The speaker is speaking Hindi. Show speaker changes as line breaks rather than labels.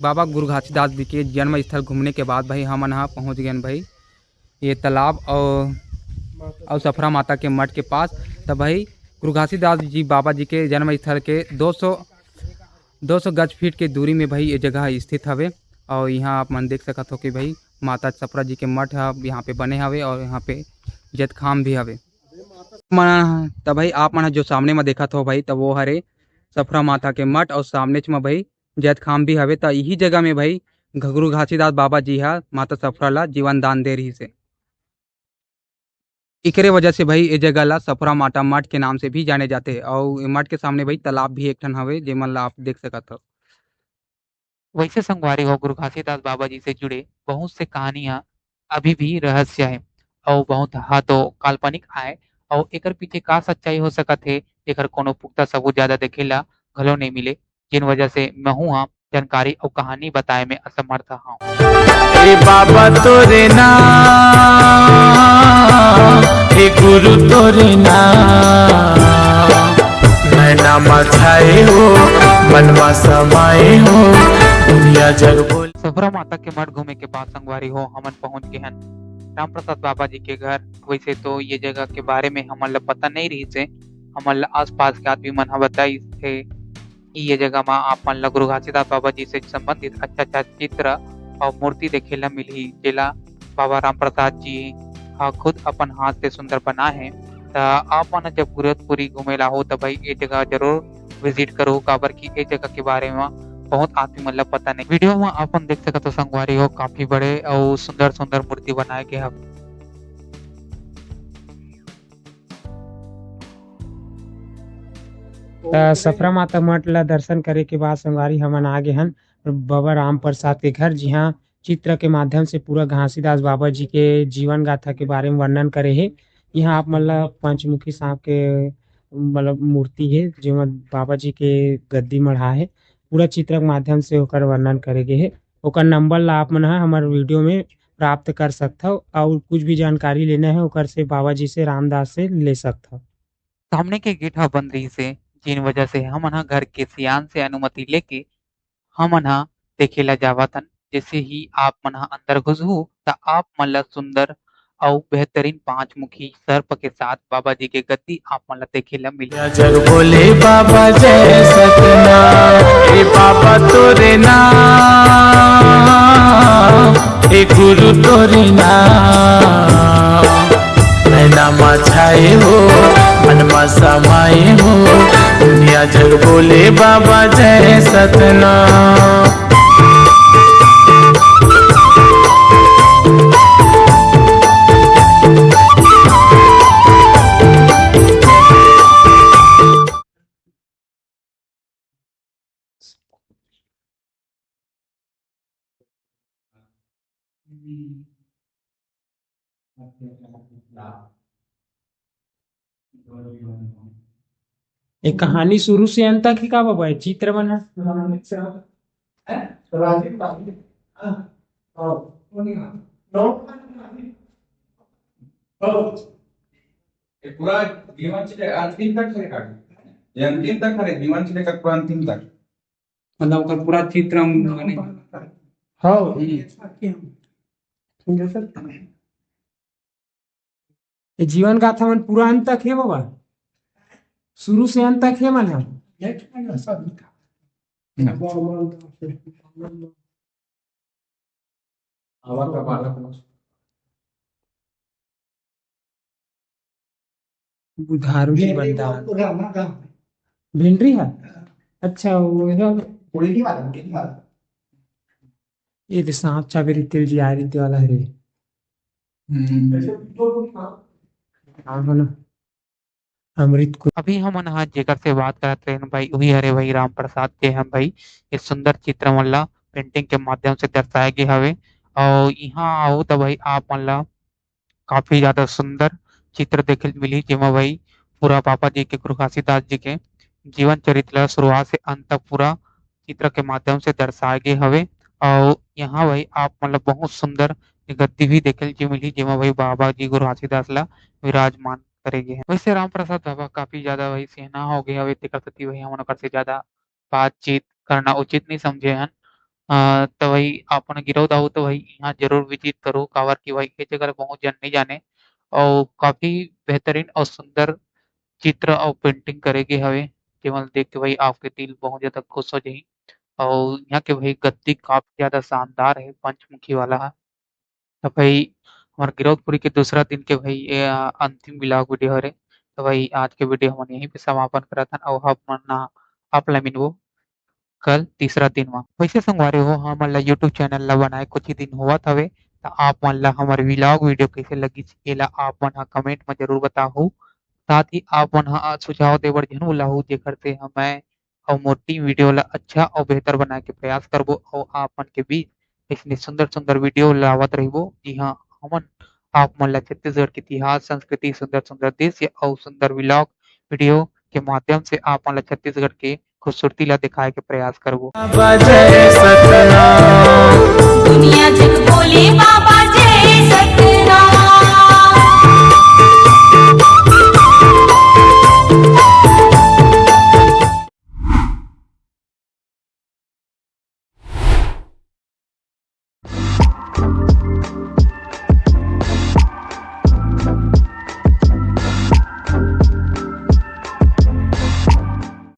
बाबा गुरु घासीदास जी के जन्म स्थल घूमने के बाद भाई हमन यहाँ पहुँच गए भाई ये तालाब और सफरा माता के मठ के पास। तब भाई गुरु घासीदास जी बाबा जी के जन्म स्थल के 200 गज फीट के दूरी में भाई ये जगह स्थित हवे। और यहाँ आप मन देख सकत हो कि भाई माता सफरा जी के मठ यहाँ पे बने हवे और यहाँ पे जत खाम भी हवे। तब भाई आप मन जो सामने में देखत हो भाई तब वो हरे सफरा माता के मठ और सामने में भाई जैत खाम भी हवे। तो यही जगह में भाई गुरु घासीदास बाबा जी हा माता सफरा ला जीवन दान दे रही से। इकरे वजह से भाई ये जगह ला सफरा माता मठ के नाम से भी जाने जाते हैं। और ये मठ के सामने भाई तालाब भी एक ठन हवे जेमन ला आप देख सकत हो।
वैसे संगवारी हो गुरु घासीदास बाबा जी से जुड़े बहुत से कहानियां अभी भी रहस्य है और बहुत हा तो काल्पनिक आए और एकर पीछे का सच्चाई हो सकत है एकर कोनो पुख्ता सबूत ज्यादा देखेला घलो नहीं मिले, जिन वजह से मैं हूँ जानकारी और कहानी बताए में असमर्थ हूँ।
ए बाबा तोरे नाम, ए गुरु तोरे नाम, नैना मछाए हो मनवा समाए हो दुनिया जग बोल।
सफरा माता के मठ घूमे के बाद संगवारी हो हमन पहुंच गए हैं राम प्रसाद बाबा जी के घर। वैसे तो ये जगह के बारे में हमन ला पता नहीं रही से, हमन ला आस पास के आदमी मन बताई थे कि ये जगह में आप मन ला गुरु घासीदास बाबा जी से संबंधित अच्छा अच्छा चित्र और मूर्ति देखे ला मिली जेला बाबा राम प्रसाद जी खुद अपन हाथ से सुंदर बना है। तो आप मन जब गुरतपुरी घूमे ला हो तो भाई ये जगह जरूर विजिट करो काबर की ये जगह के बारे में बहुत आदमी मतलब पता नहीं। वीडियो में अपन देख सकते हो संगवारी हो काफी बड़े और सुंदर सुंदर मूर्ति बनाए गए हैं।
सफरा माता मठ ला दर्शन करे के बाद संगवारी हमन आगे हन बाबा राम प्रसाद के घर, जिहाँ चित्र के माध्यम से पूरा घासीदास बाबा जी के जीवन गाथा के बारे में वर्णन करे हे। यहाँ आप मतलब पंचमुखी सांप के मतलब मूर्ति है जेमा बाबा जी के गद्दी मढ़ा है। पूरा चित्र के माध्यम से ओकर वर्णन करे गे हे। ओकर नंबर ला आप मन हमारे वीडियो में प्राप्त कर सकते हो और कुछ भी जानकारी लेना है ओकर से बाबा जी से रामदास से ले सकते हो।
सामने के गेट हा बंद रही से जिन वजह से हम घर के सियान से अनुमति लेके हम देखेला जावतन। जैसे ही आप मन अंदर घुसू तो आप मन ला सुंदर और बेहतरीन 5 मुखी सर्प के साथ बाबा जी के गद्दी आप मन ला देखेला मिली।
जग बोले बाबा जय सतनाम, ए बाबा तोरे नाम, ए गुरु तोरे नाम, नैना मछाए हो मनमा समाए हो दुनिया जग बोले बाबा जय सतनाम।
ये कहानी शुरू से अंत तक ही का बाबा है चित्र बना
पूरा जीवन से अंतिम तक है ये अंतिम तक है जीवन से लेकर पूरा अंतिम तक
मतलब ओकर पूरा चित्र बने।
हाँ ये जीवन गाथा मन पूरा अंत तक है बाबा, शुरू से अंत तक है मन है। बुधारू जी बंदा भिंडरी है। अच्छा वो ये तो सांप चाबेरी तिल जी आ रही वाला है रे। अमृत को
अभी हम जेकर से बात करते हैं भाई वही हरे भाई राम प्रसाद के हम भाई ये सुंदर चित्र मन ला पेंटिंग के माध्यम से दर्शाए गए हवे। और यहाँ आओ तो भाई आप मन ला काफी ज्यादा सुंदर चित्र देखे मिली जेमा भाई पूरा बाबा जी के गुरु घासीदास जी के जीवन चरित्र शुरुआत से अंत तक पूरा चित्र के माध्यम से दर्शाए गए हवे। और यहाँ भाई आप मतलब बहुत सुंदर गद्दी भी देखे जी मिली जेमा भाई बाबा जी गुरु घासीदास ला विराजमान करेगे हैं। वैसे राम प्रसाद बाबा काफी ज्यादा वही सेना हो गया हवे तेकर सेती वही हमन ओकर से ज्यादा बातचीत करना उचित नहीं समझे हन। तो वही अपन गिरौद आऊ तो वही यहाँ जरूर विजिट करो काबर की वही ये जगह बहुत जन नहीं जाने और काफी बेहतरीन और सुंदर चित्र और पेंटिंग करे गे हवे जेमन देख के भाई आपके दिल बहुत ज्यादा खुश हो जाही और यहाँ के भाई गद्दी काफी ज्यादा शानदार है पंचमुखी वाला है तो भाई हमारे गिरौदपुरी के दूसरा दिन के भाई ये अंतिम व्लॉग वीडियो हरे तो भाई आज के वीडियो हम यहीं पे समापन करत हन और हम आप ला मिलबो कल तीसरा दिन मा वैसे संगवारी हो हमन ला यूट्यूब चैनल ला बनाए कुछ ही दिन होवत हवे तो आप मन ला हमारे व्लॉग वीडियो कैसे लगी एला आप मन हा कमेंट में जरूर बताहू साथ ही आप मन हा सुझाव देवर जरूर भुलाहू जेकर से मैं और मोटी वीडियो ला अच्छा और बेहतर बनाए के प्रयास करबो और आप मन के बीच इसने सुंदर सुंदर वीडियो लावत रहिबो जी हाँ हमन आप मन ला छत्तीसगढ़ के इतिहास संस्कृति सुंदर सुंदर दृश्य और सुंदर व्लॉग वीडियो के माध्यम से आप मन ला छत्तीसगढ़ के खूबसूरती ला दिखाए के प्रयास करबो
बाबा जय सतनाम।
दुनिया जग बोले बाबा जय सत